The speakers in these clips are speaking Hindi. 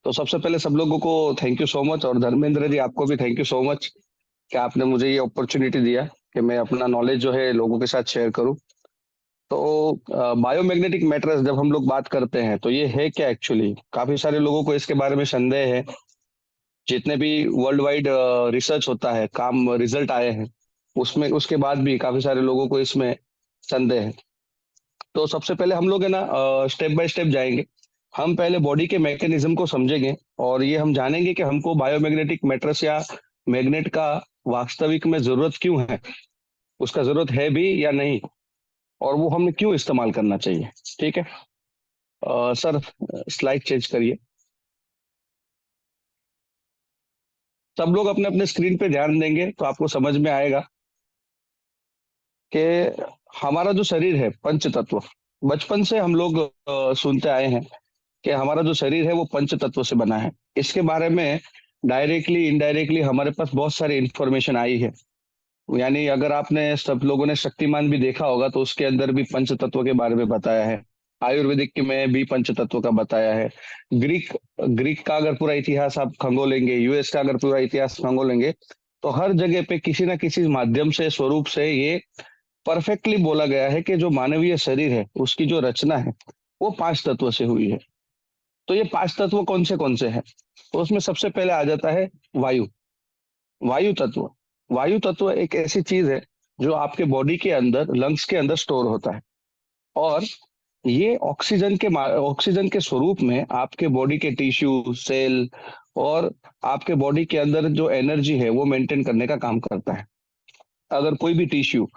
तो सबसे पहले सब लोगों को थैंक यू सो मच, और धर्मेंद्र जी आपको भी थैंक यू सो मच कि आपने मुझे ये अपॉर्चुनिटी दिया कि मैं अपना नॉलेज जो है लोगों के साथ शेयर करूं। तो बायोमैग्नेटिक मैटर्स जब हम लोग बात करते हैं तो ये है क्या एक्चुअली, काफी सारे लोगों को इसके बारे में संदेह है। जितने भी वर्ल्ड वाइड रिसर्च होता है, काम रिजल्ट आए हैं, उसमें उसके बाद भी काफी सारे लोगों को इसमें संदेह है। तो सबसे पहले हम लोग है ना स्टेप बाय स्टेप जाएंगे। हम पहले बॉडी के मैकेनिज्म को समझेंगे और ये हम जानेंगे कि हमको बायोमैग्नेटिक मैट्रेस या मैग्नेट का वास्तविक में जरूरत क्यों है, उसका जरूरत है भी या नहीं, और वो हमें क्यों इस्तेमाल करना चाहिए। ठीक है। सर, स्लाइड चेंज करिए। सब लोग अपने अपने स्क्रीन पे ध्यान देंगे तो आपको समझ में आएगा कि हमारा जो शरीर है पंच तत्व, बचपन से हम लोग सुनते आए हैं कि हमारा जो शरीर है वो पंच तत्व से बना है। इसके बारे में डायरेक्टली इनडायरेक्टली हमारे पास बहुत सारी इंफॉर्मेशन आई है। यानी अगर आपने सब लोगों ने शक्तिमान भी देखा होगा तो उसके अंदर भी पंच तत्व के बारे में बताया है। आयुर्वेदिक के में भी पंच तत्व का बताया है। ग्रीक ग्रीक का अगर पूरा इतिहास आप खंगोलेंगे, यूएस का अगर पूरा इतिहास खंगोलेंगे, तो हर जगह पे किसी ना किसी माध्यम से स्वरूप से ये परफेक्टली बोला गया है कि जो मानवीय शरीर है उसकी जो रचना है वो पांच तत्व से हुई है। तो ये पांच तत्व कौन से हैं? तो उसमें सबसे पहले आ जाता है वायु। वायु तत्व। वायु तत्व एक ऐसी चीज है जो आपके बॉडी के अंदर, लंग्स के अंदर स्टोर होता है। और ये ऑक्सीजन के स्वरूप में आपके बॉडी के टिश्यू, सेल और आपके बॉडी के अंदर जो एनर्जी है वो मेंटेन करने का काम करता है। अगर कोई भी टिश्यू,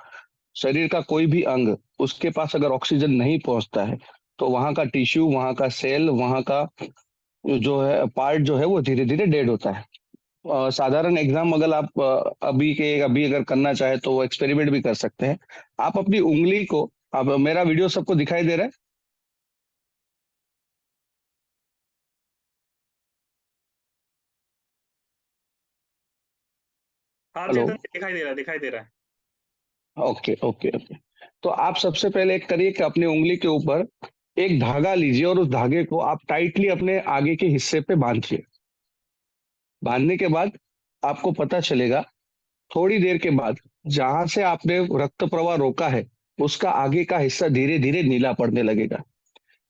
शरीर का कोई भी अंग, उसके पास अगर ऑक्सीजन नहीं पहुंचता है तो वहां का टिश्यू, वहां का सेल, वहां का जो है पार्ट जो है वो धीरे धीरे डेड होता है। साधारण एग्जाम अगर आप अभी अगर करना चाहे तो वो एक्सपेरिमेंट भी कर सकते हैं। आप अपनी उंगली को, अब मेरा वीडियो सबको दिखाई दे रहा है? हाँ हेलो। चेतन, दिखाई दे रहा है, दिखाई दे रहा है। Okay okay okay. तो आप सबसे पहले एक करिए कि अपनी उंगली के ऊपर एक धागा लीजिए और उस धागे को आप टाइटली अपने आगे के हिस्से पे बांधिए। बांधने के बाद आपको पता चलेगा थोड़ी देर के बाद जहां से आपने रक्त प्रवाह रोका है उसका आगे का हिस्सा धीरे धीरे नीला पड़ने लगेगा।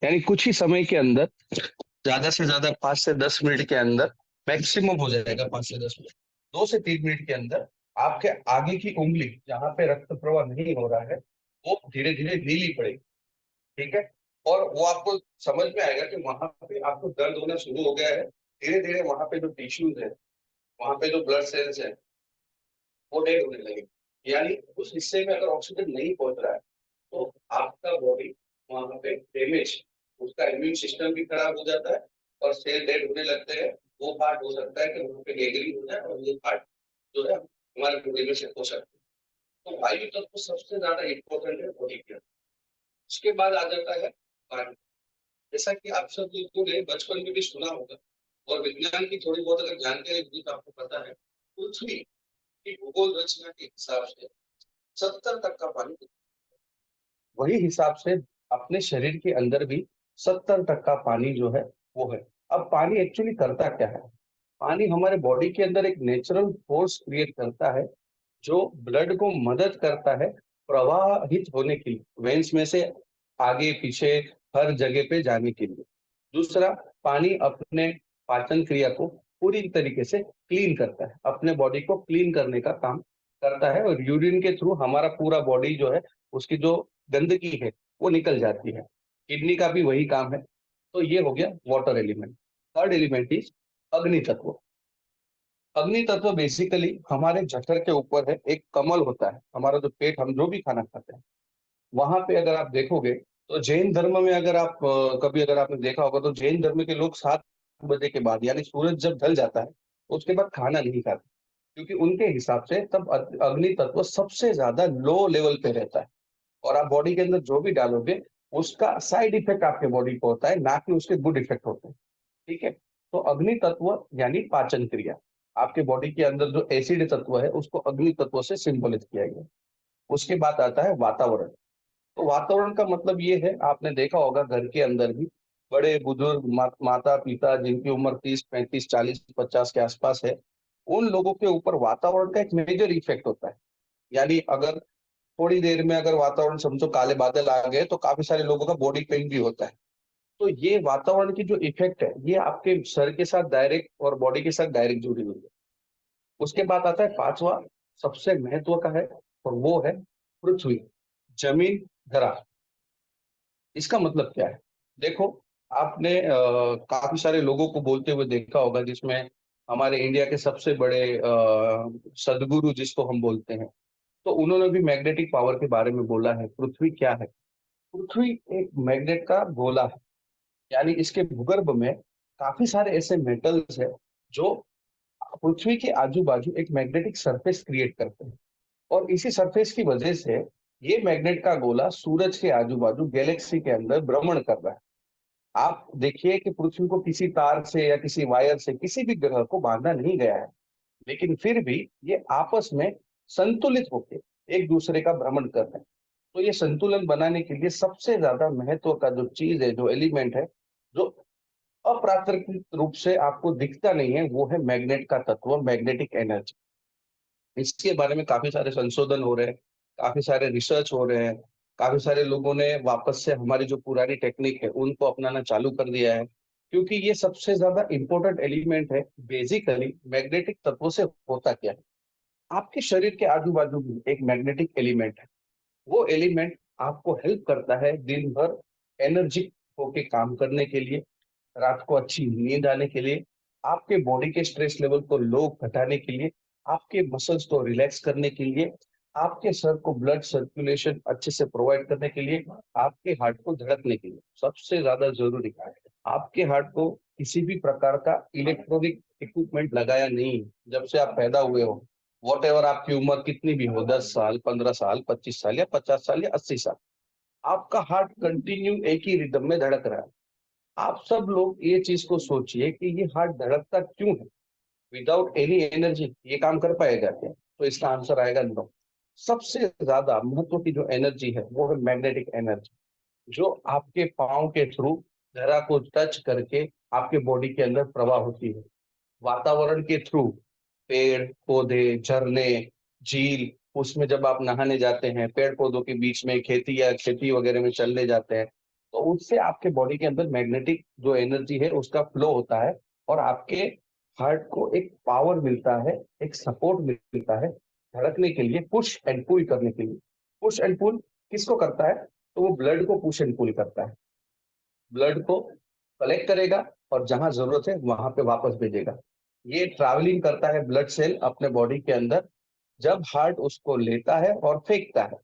यानी कुछ ही समय के अंदर, ज्यादा से ज्यादा 5 से 10 मिनट के अंदर, मैक्सिमम हो जाएगा 5 से 10 मिनट, 2 से 3 मिनट के अंदर आपके आगे की उंगली जहां पे रक्त प्रवाह नहीं हो रहा है वो धीरे धीरे नीली पड़ेगी। ठीक है। और वो आपको समझ में आएगा कि वहां पे आपको दर्द होना शुरू हो गया है। धीरे धीरे वहां पे जो टिश्यूज है, वहां पे जो ब्लड सेल्स है, वो डेड होने लगेगी। यानी उस हिस्से में अगर ऑक्सीजन नहीं पहुंच रहा है तो आपका बॉडी वहां पे डैमेज, उसका इम्यून सिस्टम भी खराब हो जाता है और सेल डेड होने लगते हैं। वो पार्ट हो सकता है कि वहां पे गैंग्रीन हो जाए और ये पार्ट जो है हमारे बॉडी में से हो सकता है। तो वायु तत्व सबसे ज्यादा इंपॉर्टेंट है बॉडी के अंदर। उसके बाद आ जाता है पानी। जैसा कि आप सब लोगों ने बचपन में भी सुना होगा और विज्ञान की थोड़ी बहुत अगर जानकारी भी तो आपको पता है, पृथ्वी की भूगोल रचना के हिसाब से 70 तक का पानी, वही हिसाब से अपने शरीर के अंदर भी 70 तक का पानी जो है वो है। अब पानी एक्चुअली करता क्या है? पानी हमारे बॉडी के अंदर एक नेचुरल फोर्स क्रिएट करता है जो ब्लड को मदद करता है प्रवाहित होने के लिए, वेन्स में से आगे पीछे हर जगह पे जाने के लिए। दूसरा, पानी अपने पाचन क्रिया को पूरी तरीके से क्लीन करता है, अपने बॉडी को क्लीन करने का काम करता है, और यूरिन के थ्रू हमारा पूरा बॉडी जो है उसकी जो गंदगी है वो निकल जाती है। किडनी का भी वही काम है। तो ये हो गया water element. Third element is अग्नि तत्व। अग्नि तत्व बेसिकली हमारे जठर के ऊपर है, एक कमल होता है। हमारा जो पेट, हम जो भी खाना खाते हैं, वहां पे अगर आप देखोगे तो जैन धर्म में अगर आप कभी अगर आपने देखा होगा तो जैन धर्म के लोग 7 बजे के बाद, यानी सूरज जब ढल जाता है उसके बाद खाना नहीं खाते, क्योंकि उनके हिसाब से तब अग्नि तत्व सबसे ज्यादा लो लेवल पे रहता है। और आप बॉडी के अंदर जो भी डालोगे उसका साइड इफेक्ट आपके बॉडी को होता है, ना कि उसके गुड इफेक्ट होते हैं। ठीक है। तो अग्नि तत्व यानी पाचन क्रिया, आपके बॉडी के अंदर जो एसिड तत्व है उसको अग्नि तत्व से सिंबलित किया गया। उसके बाद आता है वातावरण। तो वातावरण का मतलब ये है, आपने देखा होगा घर के अंदर भी बड़े बुजुर्ग माता पिता जिनकी उम्र 30 35 40 50 के आसपास है, उन लोगों के ऊपर वातावरण का एक मेजर इफेक्ट होता है। यानी अगर थोड़ी देर में अगर वातावरण समझो काले बादल आ गए तो काफी सारे लोगों का बॉडी पेन भी होता है। तो ये वातावरण की जो इफेक्ट है ये आपके सर के साथ डायरेक्ट और बॉडी के साथ डायरेक्ट जुड़ी हुई है। उसके बाद आता है पांचवा, सबसे महत्व का है, और वो है पृथ्वी, जमीन, धरा। इसका मतलब क्या है? देखो, आपने काफी सारे लोगों को बोलते हुए देखा होगा, जिसमें हमारे इंडिया के सबसे बड़े सदगुरु जिसको हम बोलते हैं, तो उन्होंने भी मैग्नेटिक पावर के बारे में बोला है। पृथ्वी क्या है? पृथ्वी एक मैग्नेट का गोला है। यानी इसके भूगर्भ में काफी सारे ऐसे मेटल्स है जो पृथ्वी के आजू बाजू एक मैग्नेटिक सरफेस क्रिएट करते हैं। और इसी सरफेस की वजह से ये मैग्नेट का गोला सूरज के आजू बाजू गैलेक्सी के अंदर भ्रमण कर रहा है। आप देखिए कि पृथ्वी को किसी तार से या किसी वायर से किसी भी ग्रह को बांधा नहीं गया है, लेकिन फिर भी ये आपस में संतुलित होकर एक दूसरे का भ्रमण कर रहे हैं। तो ये संतुलन बनाने के लिए सबसे ज्यादा महत्व का जो चीज है, जो एलिमेंट है, जो अप्राकृतिक रूप से आपको दिखता नहीं है, वो है मैग्नेट का तत्व, मैग्नेटिक एनर्जी। इसके बारे में काफी सारे संशोधन हो रहे हैं, काफी सारे रिसर्च हो रहे हैं। काफी सारे लोगों ने वापस से हमारी जो पुरानी टेक्निक है उनको अपनाना चालू कर दिया है, क्योंकि ये सबसे ज्यादा इंपॉर्टेंट एलिमेंट है। बेसिकली मैग्नेटिक तत्वों से होता क्या है? आपके शरीर के आजू बाजू भी एक मैग्नेटिक एलिमेंट है। वो एलिमेंट आपको हेल्प करता है दिन भर एनर्जी होके काम करने के लिए, रात को अच्छी नींद आने के लिए, आपके बॉडी के स्ट्रेस लेवल को लो घटाने के लिए, आपके मसल्स को रिलैक्स करने के लिए, आपके सर को ब्लड सर्कुलेशन अच्छे से प्रोवाइड करने के लिए, आपके हार्ट को धड़कने के लिए। सबसे ज्यादा जरूरी है, आपके हार्ट को किसी भी प्रकार का इलेक्ट्रॉनिक इक्विपमेंट लगाया नहीं है जब से आप पैदा हुए हो। वॉट एवर आपकी उम्र कितनी भी हो, 10 साल, 15 साल, 25 साल या 50 साल या 80 साल, आपका हार्ट कंटिन्यू एक ही रिदम में धड़क रहा है। आप सब लोग ये चीज को सोचिए कि ये हार्ट धड़कता क्यों है? विदाउट एनी एनर्जी ये काम कर पाएगा क्या? तो इसका आंसर आएगा नो। सबसे ज्यादा महत्व की जो एनर्जी है वो है मैग्नेटिक एनर्जी, जो आपके पाँव के थ्रू धरा को टच करके आपके बॉडी के अंदर प्रवाह होती है। वातावरण के थ्रू, पेड़ पौधे, झरने, झील, उसमें जब आप नहाने जाते हैं, पेड़ पौधों के बीच में खेती या खेती वगैरह में चलने जाते हैं, तो उससे आपके बॉडी के अंदर मैग्नेटिक जो एनर्जी है उसका फ्लो होता है, और आपके हार्ट को एक पावर मिलता है, एक सपोर्ट मिलता है धड़कने के लिए, पुश एंड पुल करने के लिए। पुश एंड पुल किसको करता है? तो वो ब्लड को पुश एंड पुल करता है। ब्लड को कलेक्ट करेगा और जहां जरूरत है वहां पे वापस भेजेगा। ये ट्रैवलिंग करता है ब्लड सेल अपने बॉडी के अंदर। जब हार्ट उसको लेता है और फेंकता है,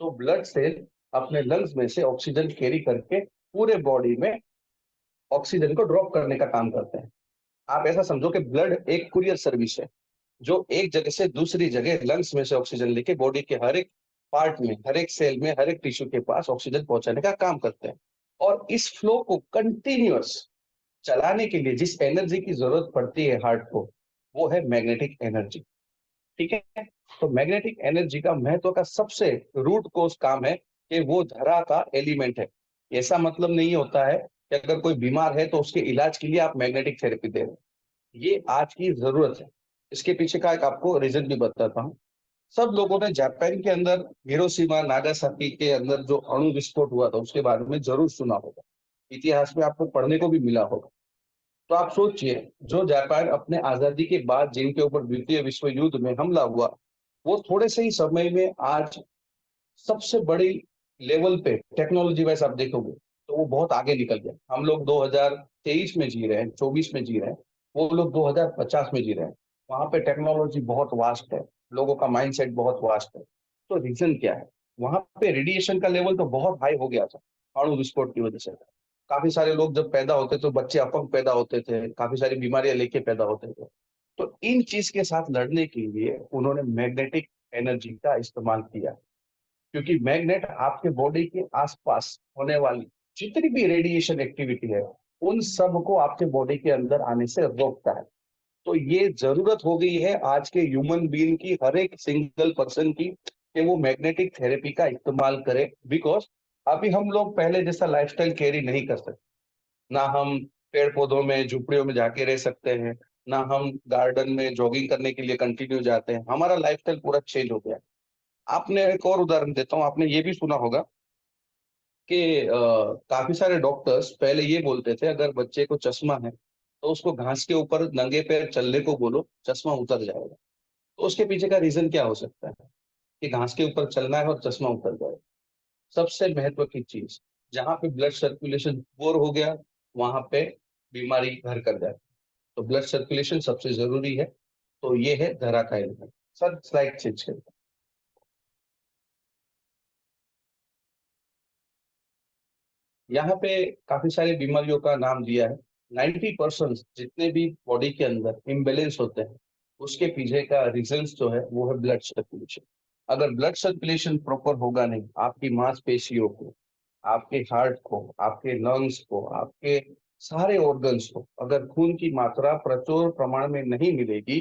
तो ब्लड सेल अपने लंग्स में से ऑक्सीजन कैरी करके पूरे बॉडी में ऑक्सीजन को ड्रॉप करने का काम करते हैं। आप ऐसा समझो कि ब्लड एक कुरियर सर्विस है, जो एक जगह से दूसरी जगह लंग्स में से ऑक्सीजन लेके बॉडी के हर एक पार्ट में, हर एक सेल में, हर एक टिश्यू के पास ऑक्सीजन पहुंचाने का काम करते हैं। और इस फ्लो को कंटिन्यूअस चलाने के लिए जिस एनर्जी की जरूरत पड़ती है हार्ट को, वो है मैग्नेटिक एनर्जी। ठीक है? तो मैग्नेटिक एनर्जी का महत्व का सबसे रूट कोज काम है कि वो धरा का एलिमेंट है। ऐसा मतलब नहीं होता है कि अगर कोई बीमार है तो उसके इलाज के लिए आप मैग्नेटिक थेरेपी दे रहे हैं। ये आज की जरूरत है। इसके पीछे का एक आपको रीजन भी बताता हूँ। सब लोगों ने जापान के अंदर हिरोशिमा नागासाकी के अंदर जो अणु विस्फोट हुआ था उसके बारे में जरूर सुना होगा, इतिहास में आपको पढ़ने को भी मिला होगा। तो आप सोचिए, जो जापान अपने आजादी के बाद जिनके ऊपर द्वितीय विश्व युद्ध में हमला हुआ, वो थोड़े से ही समय में आज सबसे बड़ी लेवल पे टेक्नोलॉजी वाइज आप देखोगे तो वो बहुत आगे निकल गया। हम लोग 2023 में जी रहे हैं, 24 में जी रहे हैं, वो लोग 2050 में जी रहे हैं। वहां पे टेक्नोलॉजी बहुत वास्ट है, लोगों का माइंडसेट बहुत वास्ट है। तो रीजन क्या है? वहां पे रेडिएशन का लेवल तो बहुत हाई हो गया था अणु विस्फोट की वजह से। काफी सारे लोग जब पैदा होते थे तो बच्चे अपंग पैदा होते थे, काफी सारी बीमारियां लेके पैदा होते थे। तो इन चीज के साथ लड़ने के लिए उन्होंने मैग्नेटिक एनर्जी का इस्तेमाल किया, क्योंकि मैग्नेट आपके बॉडी के आसपास होने वाली जितनी भी रेडिएशन एक्टिविटी है उन सब को आपके बॉडी के अंदर आने से रोकता है। तो ये जरूरत हो गई है आज के ह्यूमन बीइंग की, हर एक सिंगल पर्सन की, कि वो मैग्नेटिक थेरेपी का इस्तेमाल करे। बिकॉज अभी हम लोग पहले जैसा लाइफस्टाइल कैरी नहीं कर सकते। ना हम पेड़ पौधों में झुपड़ियों में जाके रह सकते हैं, ना हम गार्डन में जॉगिंग करने के लिए कंटिन्यू जाते हैं, हमारा लाइफस्टाइल पूरा चेंज हो गया। आपने एक और उदाहरण देता हूँ, आपने ये भी सुना होगा कि काफी सारे डॉक्टर्स पहले ये बोलते थे अगर बच्चे को चश्मा है तो उसको घास के ऊपर नंगे पैर चलने को बोलो, चश्मा उतर जाएगा। तो उसके पीछे का रीजन क्या हो सकता है कि घास के ऊपर चलना है और चश्मा उतर जाएगा? सबसे महत्व की चीज, जहाँ पे ब्लड सर्कुलेशन पोर हो गया वहां पे बीमारी घर कर जाती है। तो ब्लड सर्कुलेशन सबसे जरूरी है। तो ये है धरा का एलिमेंट। सर स्लाइड चेंज कर। यहाँ पे काफी सारी बीमारियों का नाम दिया है। 90% जितने भी बॉडी के अंदर इम्बेलेंस होते हैं उसके पीछे का रीजंस जो है वो है ब्लड सर्कुलेशन। अगर ब्लड सर्कुलेशन प्रॉपर होगा नहीं, आपकी मांसपेशियों को, आपके हार्ट को, आपके लंग्स को, आपके सारे ऑर्गन्स को अगर खून की मात्रा प्रचुर प्रमाण में नहीं मिलेगी,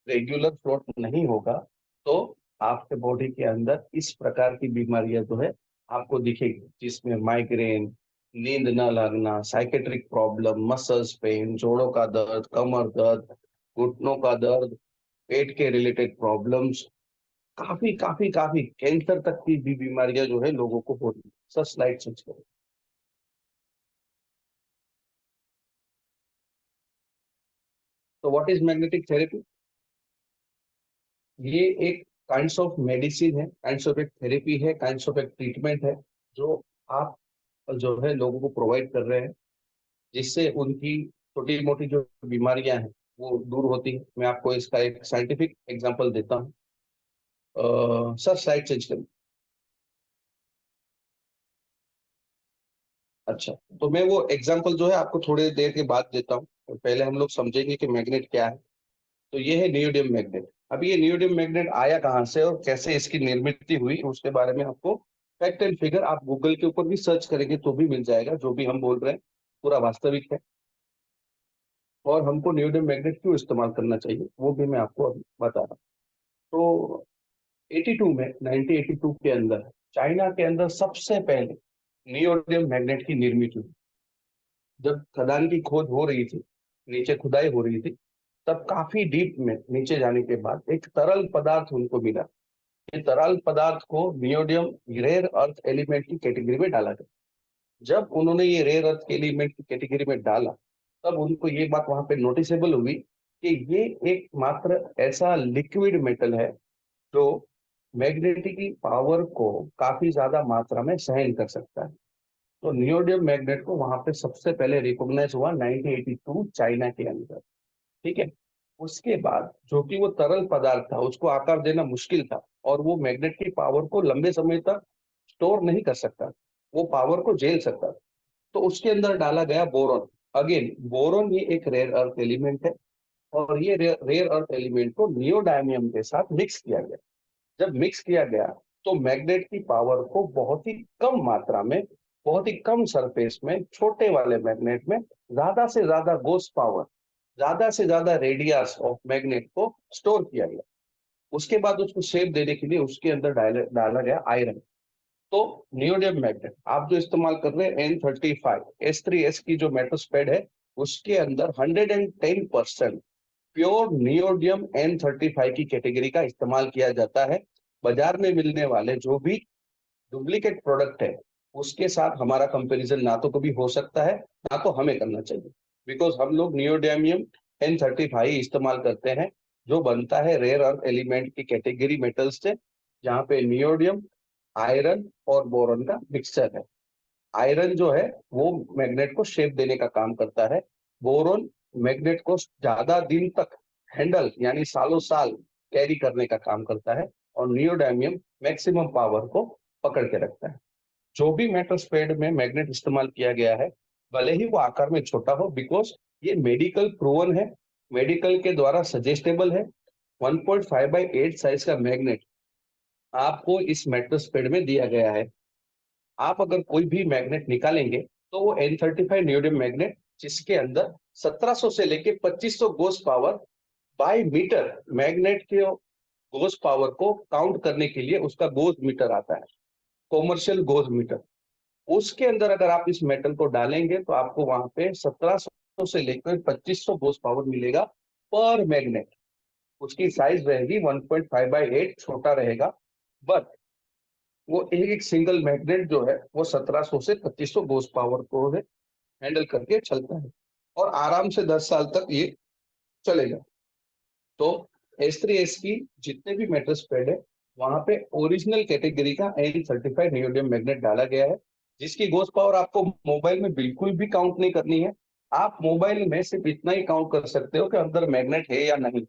रेगुलर फ्लो नहीं होगा, तो आपके बॉडी के अंदर इस प्रकार की बीमारियां जो है आपको दिखेगी, जिसमें माइग्रेन, नींद न लगना, साइकेट्रिक प्रॉब्लम, मसल्स पेन, जोड़ों का दर्द, कमर दर्द, घुटनों का दर्द, पेट के रिलेटेड प्रॉब्लम्स, काफी काफी काफी कैंसर तक की भी बीमारियां जो है लोगों को हो रही है। सर स्लाइड चेंज करो। तो व्हाट इज मैग्नेटिक थेरेपी? ये एक काइंड्स ऑफ मेडिसिन है, काइंड्स ऑफ एक थेरेपी है, काइंड्स ऑफ एक ट्रीटमेंट है जो आप जो है लोगों को प्रोवाइड कर रहे हैं, जिससे उनकी छोटी मोटी जो बीमारियां हैं वो दूर होती है। मैं आपको इसका एक साइंटिफिक एग्जांपल देता हूँ। सर स्लाइड चेंज करिए। अच्छा, तो मैं वो एग्जांपल जो है आपको थोड़ी देर के बाद देता हूँ। तो पहले हम लोग समझेंगे कि मैग्नेट क्या है। तो ये है नियोडियम मैग्नेट। अब ये नियोडियम मैग्नेट आया कहाँ से और कैसे इसकी निर्मित हुई उसके बारे में आपको फैक्ट एंड फिगर आप गूगल के ऊपर भी सर्च करेंगे तो भी मिल जाएगा। जो भी हम बोल रहे हैं पूरा वास्तविक है। और हमको नियोडियम मैग्नेट क्यों इस्तेमाल करना चाहिए वो भी मैं आपको अभी बता रहा हूँ। तो 82 में 1982 के अंदर चाइना के अंदर सबसे पहले नियोडियम मैग्नेट की निर्मित हुई। जब खदान की खोज हो रही थी, नीचे खुदाई हो रही थी, तब काफी डीप में नीचे जाने के बाद एक तरल पदार्थ उनको मिला। ये तरल पदार्थ को नियोडियम रेयर अर्थ एलिमेंट की कैटेगरी में डाला गया। जब उन्होंने ये रेयर अर्थ एलिमेंट की कैटेगरी में डाला, तब उनको ये बात वहां पे नोटिसेबल हुई कि ये एक मात्र ऐसा लिक्विड मेटल है जो मैग्नेटिक पावर को काफी ज्यादा मात्रा में सहन कर सकता है। तो नियोडियम मैग्नेट को वहां पे सबसे पहले रिकॉग्नाइज हुआ 1982 चाइना के अंदर। ठीक है। उसके बाद जो कि वो तरल पदार्थ था उसको आकार देना मुश्किल था और वो मैग्नेट की पावर को लंबे समय तक स्टोर नहीं कर सकता, वो पावर को झेल सकता। तो उसके अंदर डाला गया बोरॉन। अगेन बोरॉन ये एक रेयर अर्थ एलिमेंट है और ये रेयर अर्थ एलिमेंट को नियोडायमियम के साथ मिक्स किया गया। जब मिक्स किया गया तो मैग्नेट की पावर को बहुत ही कम मात्रा में, बहुत ही कम सरफेस में, छोटे वाले मैग्नेट में ज्यादा से ज्यादा गोस पावर, ज्यादा से ज्यादा रेडियस ऑफ मैग्नेट को स्टोर किया गया। उसके बाद उसको शेप देने के लिए उसके अंदर डाला गया आयरन। तो नियोडियम मैग्नेट आप जो इस्तेमाल कर रहे हैं N35 S3S की जो मेटल स्पेड है, उसके अंदर 110% प्योर नियोडियम N35 की कैटेगरी का इस्तेमाल किया जाता है। बाजार में मिलने वाले जो भी डुप्लीकेट प्रोडक्ट है उसके साथ हमारा कंपैरिजन ना तो कभी हो सकता है, ना तो हमें करना चाहिए। बिकॉज हम लोग नियोडामियम N35 इस्तेमाल करते हैं जो बनता है रेयर अर्थ एलिमेंट की कैटेगरी मेटल्स से, जहाँ पे नियोडियम, आयरन और बोरॉन का मिक्सचर है। आयरन जो है वो मैग्नेट को शेप देने का काम करता है। बोरॉन मैग्नेट को ज्यादा दिन तक हैंडल यानी सालों साल कैरी करने का काम करता है। और नियोडामियम मैक्सिमम पावर को पकड़ के रखता है। जो भी मेटल स्पेड में मैग्नेट इस्तेमाल किया गया है, भले ही वो आकार में छोटा हो, बिकॉज ये मेडिकल प्रूवन है, मेडिकल के द्वारा सजेस्टेबल है। 1.5/8 साइज का मैग्नेट आपको इस मेटल स्पेड में दिया गया है। आप अगर कोई भी मैग्नेट निकालेंगे तो वो N35 नियोडियम मैग्नेट, जिसके अंदर 1700 से लेके 2500 गोस पावर बाय मीटर, मैग्नेट के गोस पावर को काउंट करने के लिए उसका गोज मीटर आता है, कॉमर्शियल गोज मीटर। उसके अंदर अगर आप इस मेटल को डालेंगे तो आपको वहां पे 1700 से लेकर 2500 horse पावर मिलेगा पर मैग्नेट। उसकी साइज रहेगी 1.5/8, छोटा रहेगा। बट वो एक एक सिंगल मैग्नेट जो है वो 1700 से 2500 horse पावर को है हैंडल करके चलता है, और आराम से 10 साल तक ये चलेगा। तो S3S की जितने भी मेटल स्पेड है, वहां पे ओरिजिनल कैटेगरी का N सर्टिफाइड नियोडियम मैग्नेट डाला गया है, जिसकी गोस पावर आपको मोबाइल में बिल्कुल भी काउंट नहीं करनी है। आप मोबाइल में सिर्फ इतना ही काउंट कर सकते हो कि अंदर मैग्नेट है या नहीं।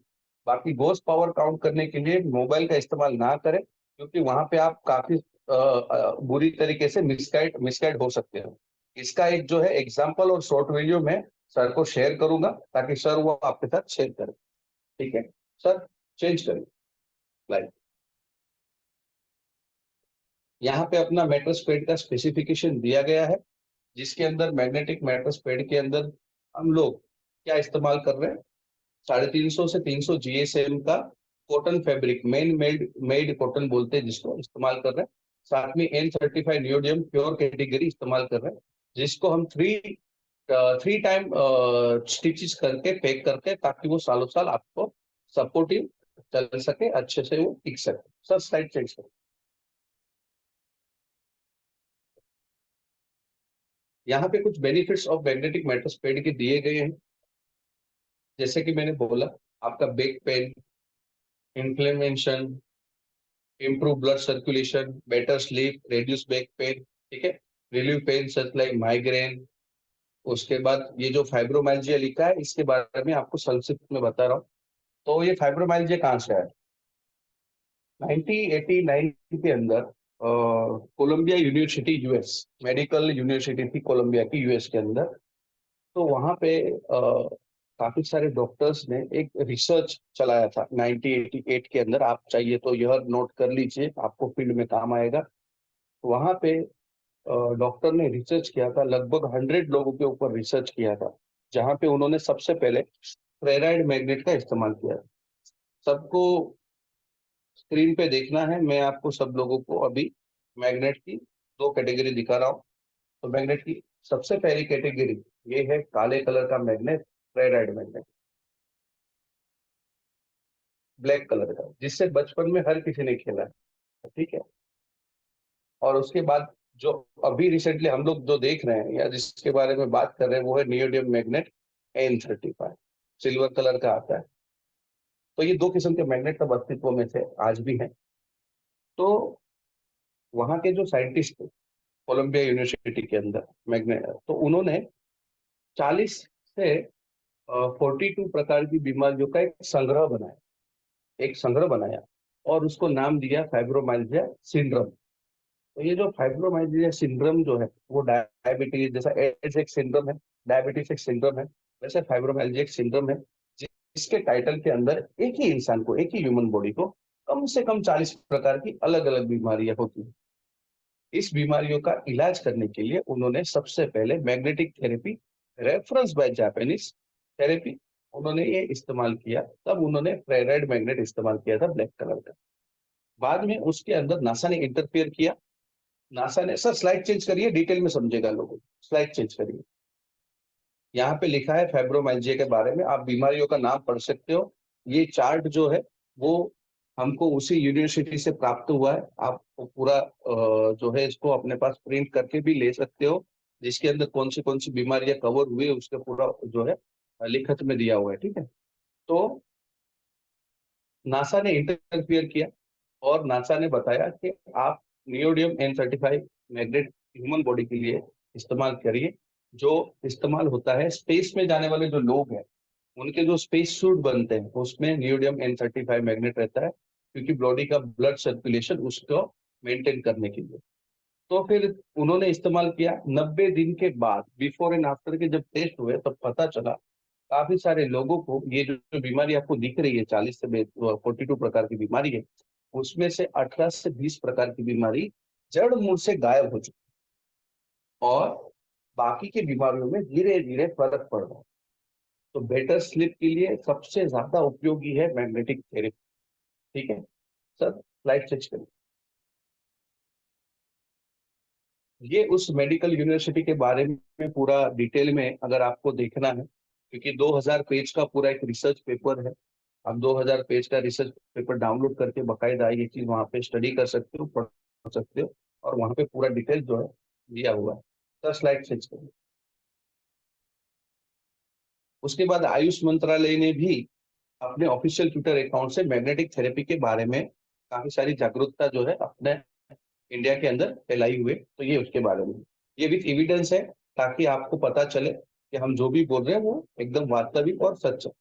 बाकी गोस पावर काउंट करने के लिए मोबाइल का इस्तेमाल ना करें, क्योंकि वहां पे आप काफी बुरी तरीके से मिसगाइड मिसगाइड हो सकते हो। इसका एक जो है एग्जाम्पल और शॉर्ट वीडियो मैं सर को शेयर करूंगा, ताकि सर वो आपके साथ शेयर करें। ठीक है सर, चेंज करिए लाइट। यहाँ पे अपना मेटल स्पेड का स्पेसिफिकेशन दिया गया है, जिसके अंदर मैग्नेटिक मेटल स्पेड के अंदर हम लोग क्या इस्तेमाल कर रहे हैं, 350 से 300 GSM का cotton fabric, main made made cotton बोलते हैं जिसको, इस्तेमाल कर रहे हैं। साथ में N35 नियोडियम प्योर कैटेगरी इस्तेमाल कर रहे हैं, जिसको हम थ्री टाइम स्टिचेस करके पैक करके, ताकि वो सालों साल आपको सपोर्टिव चल सके, अच्छे से वो टिक सके। सर स्लाइड चेंज करें। यहाँ पे कुछ benefits of magnetic metal spade के दिए गए हैं। जैसे कि मैंने बोला, आपका back pain, inflammation, improve blood circulation, better sleep, reduce back pain, ठीक है, relieve pain such like migraine। उसके बाद ये जो फाइब्रोमाइल्जिया लिखा है, इसके बारे में आपको संक्षिप्त में बता रहा हूँ। तो ये फाइब्रोमाइल्जिया कहाँ से है? 1989 के अंदर Columbia university, US, medical university थी कोलंबिया की, यूएस के अंदर। तो वहां पे काफी सारे डॉक्टर्स ने एक रिसर्च चलाया था 1988 के अंदर। आप चाहिए तो यह नोट कर लीजिए, आपको फील्ड में काम आएगा। वहां पे डॉक्टर ने रिसर्च किया था, लगभग 100 लोगों के ऊपर रिसर्च किया था, जहां पे उन्होंने सबसे पहले फेराइड मैग्नेट का इस्तेमाल किया। सबको स्क्रीन पे देखना है, मैं आपको सब लोगों को अभी मैग्नेट की दो कैटेगरी दिखा रहा हूँ। तो मैग्नेट की सबसे पहली कैटेगरी ये है काले कलर का magnet, ferrite magnet, black colour का, जिससे बचपन में हर किसी ने खेला है। ठीक है। और उसके बाद जो अभी रिसेंटली हम लोग जो देख रहे हैं या जिसके बारे में बात कर रहे हैं, वो है neodymium magnet N35, silver colour का आता है। तो ये दो किस्म के मैग्नेट तब अस्तित्व में थे, आज भी हैं। तो वहाँ के जो साइंटिस्ट थे कोलंबिया यूनिवर्सिटी के अंदर, मैग्नेट, तो उन्होंने 40 से 42 प्रकार की बीमारियों का एक संग्रह बनाया, और उसको नाम दिया फाइब्रोमाइल्जिया सिंड्रोम। तो ये जो फाइब्रोमाइल्जिया सिंड्रोम जो है, वो डायबिटीज जैसा एड्स एक सिंड्रोम है, डायबिटीज एक सिंड्रोम है, वैसे फाइब्रोमाइल्जिया एक सिंड्रोम है, जिसके टाइटल के अंदर एक ही इंसान को, एक ही ह्यूमन बॉडी को कम से कम 40 प्रकार की अलग अलग बीमारियां होती हैं। इस बीमारियों का इलाज करने के लिए उन्होंने सबसे पहले magnetic therapy, reference by Japanese therapy, उन्होंने ये इस्तेमाल किया। तब उन्होंने फेराइड मैग्नेट इस्तेमाल किया था, ब्लैक कलर का। बाद में उसके अंदर नासा ने इंटरफियर किया। नासा ने, सर स्लाइड चेंज करिए, डिटेल में समझेगा लोगों, स्लाइड चेंज करिए। यहाँ पे लिखा है फाइब्रोमाइल्जिया के बारे में, आप बीमारियों का नाम पढ़ सकते हो। ये चार्ट जो है वो हमको उसी यूनिवर्सिटी से प्राप्त हुआ है। आप पूरा जो है इसको अपने पास प्रिंट करके भी ले सकते हो, जिसके अंदर कौन सी बीमारियां कवर हुई है उसका पूरा जो है लिखत में दिया हुआ है। ठीक है। तो नासा ने इंटरफियर किया, और नासा ने बताया कि आप neodymium N35 magnet human body के लिए इस्तेमाल करिए। जो इस्तेमाल होता है स्पेस में जाने वाले जो लोग हैं, उनके जो स्पेस सूट बनते हैं उसमें नियोडियम N35 मैग्नेट रहता है, क्योंकि बॉडी का ब्लड सर्कुलेशन उसको मेंटेन करने के लिए। तो फिर उन्होंने इस्तेमाल किया। 90 दिन के बाद बिफोर एंड आफ्टर के जब टेस्ट हुए, तब पता चला काफी सारे लोगों को ये जो बीमारी आपको दिख रही है, 42 प्रकार की बीमारी है, उसमें से 18 से 20 प्रकार की बीमारी जड़ मूल से गायब हो चुकी, और बाकी की बीमारियों में धीरे धीरे फर्क पड़ रहा है। तो बेटर स्लीप के लिए सबसे ज्यादा उपयोगी है मैग्नेटिक थेरेपी। ठीक है सर, लाइट चेंज करिए। ये उस मेडिकल यूनिवर्सिटी के बारे में पूरा डिटेल में अगर आपको देखना है, क्योंकि 2000 पेज का पूरा एक रिसर्च पेपर है। आप 2000 पेज का रिसर्च पेपर डाउनलोड करके बकायदा ये चीज वहाँ पे स्टडी कर सकते हो, पढ़ सकते हो, और वहाँ पे पूरा डिटेल जो है दिया हुआ है। 10 स्लाइड से। उसके बाद आयुष मंत्रालय ने भी अपने ऑफिशियल ट्विटर अकाउंट से मैग्नेटिक थेरेपी के बारे में काफी सारी जागरूकता जो है अपने इंडिया के अंदर फैलाई हुए। तो ये उसके बारे में, ये विथ एविडेंस है, ताकि आपको पता चले कि हम जो भी बोल रहे हैं वो एकदम वास्तविक और सच है।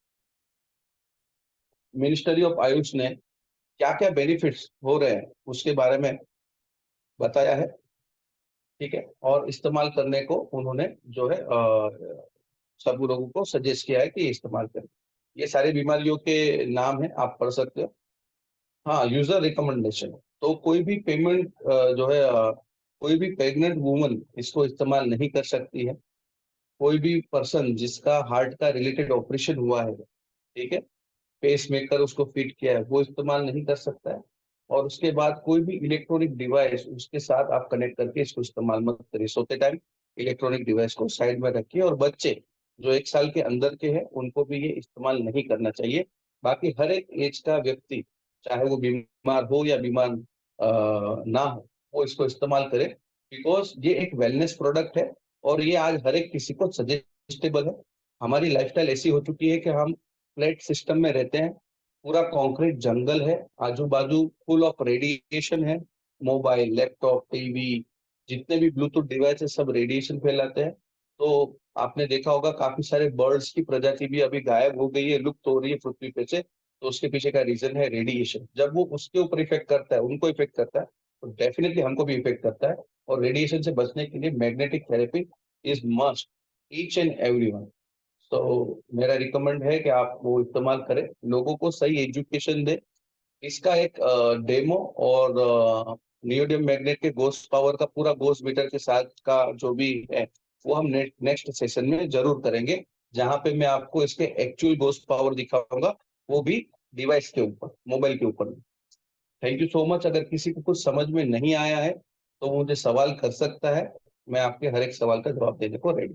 मिनिस्ट्री ऑफ आयुष ने क्या क्या बेनिफिट्स हो रहे हैं उसके बारे में बताया है। ठीक है, और इस्तेमाल करने को उन्होंने जो है सब लोगों को सजेस्ट किया है कि इस्तेमाल करें। ये सारी बीमारियों के नाम है, आप पढ़ सकते हो। हाँ, यूजर रिकमेंडेशन। तो कोई भी पेमेंट जो है कोई भी प्रेग्नेंट वुमन इसको इस्तेमाल नहीं कर सकती है। कोई भी पर्सन जिसका हार्ट का रिलेटेड ऑपरेशन हुआ है, ठीक है, पेस मेकर उसको फिट किया है, वो इस्तेमाल नहीं कर सकता है। और उसके बाद कोई भी इलेक्ट्रॉनिक डिवाइस उसके साथ आप कनेक्ट करके इसको इस्तेमाल मत करिए। सोते टाइम इलेक्ट्रॉनिक डिवाइस को साइड में रखिए, और बच्चे जो 1 साल के अंदर के हैं उनको भी ये इस्तेमाल नहीं करना चाहिए। बाकी हर एक एज का व्यक्ति, चाहे वो बीमार हो या बीमार ना हो, वो इसको इस्तेमाल करे, बिकॉज ये एक वेलनेस प्रोडक्ट है। और ये आज हर एक किसी को सजेस्टेबल है। हमारी लाइफस्टाइल ऐसी हो चुकी है कि हम फ्लैट सिस्टम में रहते हैं, पूरा कंक्रीट जंगल है, आजू बाजू फुल ऑफ रेडिएशन है, मोबाइल, लैपटॉप, टीवी, जितने भी ब्लूटूथ डिवाइस है सब रेडिएशन फैलाते हैं। तो आपने देखा होगा काफी सारे बर्ड्स की प्रजाति भी अभी गायब हो गई है, लुप्त हो रही है पृथ्वी पे से। तो उसके पीछे का रीजन है रेडिएशन। जब वो उसके ऊपर इफेक्ट करता है, उनको इफेक्ट करता है, तो डेफिनेटली हमको भी इफेक्ट करता है। और रेडिएशन से बचने के लिए magnetic therapy is must, each and every one. तो मेरा रिकमेंड है कि आप वो इस्तेमाल करें, लोगों को सही एजुकेशन दें। इसका एक डेमो और नियोडियम मैग्नेट के गोस्ट पावर का पूरा गोस्ट मीटर के साथ का जो भी है, वो हम नेक्स्ट सेशन में जरूर करेंगे, जहां पे मैं आपको इसके एक्चुअल गोस्ट पावर दिखाऊंगा, वो भी डिवाइस के ऊपर, मोबाइल के ऊपर। Thank you so much. अगर किसी को कुछ समझ में नहीं आया है तो वो मुझे सवाल कर सकता है, मैं आपके हर एक सवाल का जवाब देने को रेडी।